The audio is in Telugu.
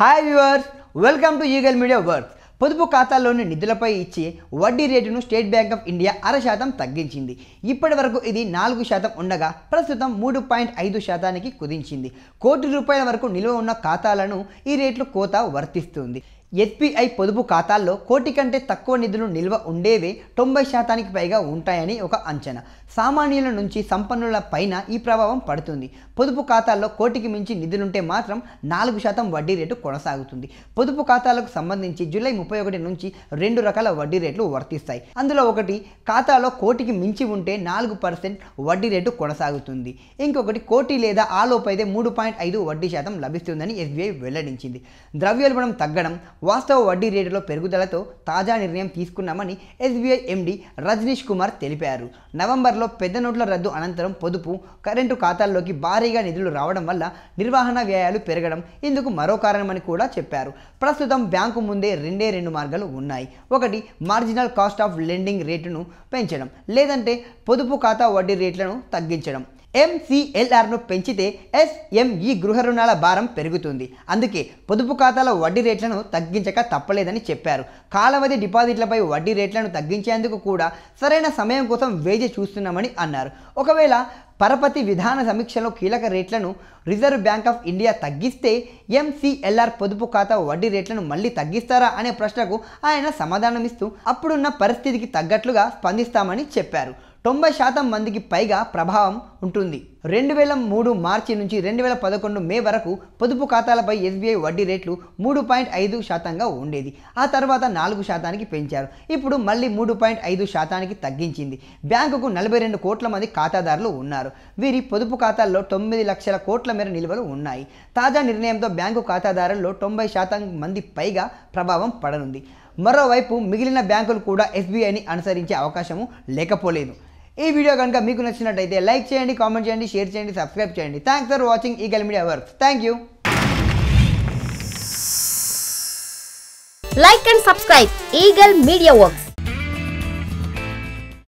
Hi viewers, welcome to eagle media works. పొదుపు ఖాతాల్లోని నిధులపై ఇచ్చే వడ్డీ రేటును స్టేట్ బ్యాంక్ ఆఫ్ ఇండియా 0.5% తగ్గించింది. ఇప్పటి వరకు ఇది 4% ఉండగా ప్రస్తుతం 3.5%కి కుదించింది. కోటి రూపాయల వరకు నిల్వ ఉన్న ఖాతాలను ఈ రేట్లు కోత వర్తిస్తుంది. ఎస్బీఐ పొదుపు ఖాతాల్లో కోటి కంటే తక్కువ నిధులు నిల్వ ఉండేవే 90%కి పైగా ఉంటాయని ఒక అంచనా. సామాన్యుల నుంచి సంపన్నుల పైన ఈ ప్రభావం పడుతుంది. పొదుపు ఖాతాల్లో కోటికి మించి నిధులుంటే మాత్రం 4% వడ్డీ రేటు కొనసాగుతుంది. పొదుపు ఖాతాలకు సంబంధించి జూలై 31 నుంచి 2 రకాల వడ్డీ రేట్లు వర్తిస్తాయి. అందులో ఒకటి, ఖాతాలో కోటికి మించి ఉంటే 4% వడ్డీ రేటు కొనసాగుతుంది. ఇంకొకటి, కోటి లేదా ఆలోపైతే 3.5 వడ్డీ శాతం లభిస్తుందని ఎస్బీఐ వెల్లడించింది. ద్రవ్యోల్బణం తగ్గడం, వాస్తవ వడ్డీ రేటులో పెరుగుదలతో తాజా నిర్ణయం తీసుకున్నామని ఎస్బీఐ ఎండీ రజనీష్ కుమార్ తెలిపారు. నవంబర్లో పెద్ద నోట్ల రద్దు అనంతరం పొదుపు, కరెంటు ఖాతాల్లోకి భారీగా నిధులు రావడం వల్ల నిర్వహణ వ్యయాలు పెరగడం ఇందుకు మరో కారణమని కూడా చెప్పారు. ప్రస్తుతం బ్యాంకు ముందే రెండు మార్గాలు ఉన్నాయి. ఒకటి, మార్జినల్ కాస్ట్ ఆఫ్ లెండింగ్ రేటును పెంచడం, లేదంటే పొదుపు ఖాతా వడ్డీ రేట్లను తగ్గించడం. MCLRను పెంచితే SME గృహ రుణాల భారం పెరుగుతుంది. అందుకే పొదుపు ఖాతాల వడ్డీ రేట్లను తగ్గించక తప్పలేదని చెప్పారు. కాలావధి డిపాజిట్లపై వడ్డీ రేట్లను తగ్గించేందుకు కూడా సరైన సమయం కోసం వేచి చూస్తున్నామని అన్నారు. ఒకవేళ పరపతి విధాన సమీక్షలో కీలక రేట్లను రిజర్వ్ బ్యాంక్ ఆఫ్ ఇండియా తగ్గిస్తే MCLR పొదుపు ఖాతా వడ్డీ రేట్లను మళ్ళీ తగ్గిస్తారా అనే ప్రశ్నకు ఆయన సమాధానమిస్తూ అప్పుడున్న పరిస్థితికి తగ్గట్లుగా స్పందిస్తామని చెప్పారు. 90% మందికి పైగా ప్రభావం ఉంటుంది. 2003 మార్చి నుంచి 2011 మే వరకు పొదుపు ఖాతాలపై ఎస్బీఐ వడ్డీ రేట్లు 3.5%గా ఉండేది. ఆ తర్వాత 4%కి పెంచారు. ఇప్పుడు మళ్ళీ 3.5%కి తగ్గించింది. బ్యాంకుకు 42 కోట్ల మంది ఖాతాదారులు ఉన్నారు. వీరి పొదుపు ఖాతాల్లో 9 లక్షల కోట్ల మేర నిల్వలు ఉన్నాయి. తాజా నిర్ణయంతో బ్యాంకు ఖాతాదారుల్లో 90% మంది పైగా ప్రభావం పడనుంది. మరోవైపు మిగిలిన బ్యాంకులు కూడా ఎస్బీఐని అనుసరించే అవకాశము లేకపోలేదు. ఈ వీడియో కనుక మీకు నచ్చినట్టయితే లైక్ చేయండి, కామెంట్ చేయండి, షేర్ చేయండి, సబ్స్క్రైబ్ చేయండి. Thanks for watching eagle media works. Thank you. Like and subscribe Eagle Media Works.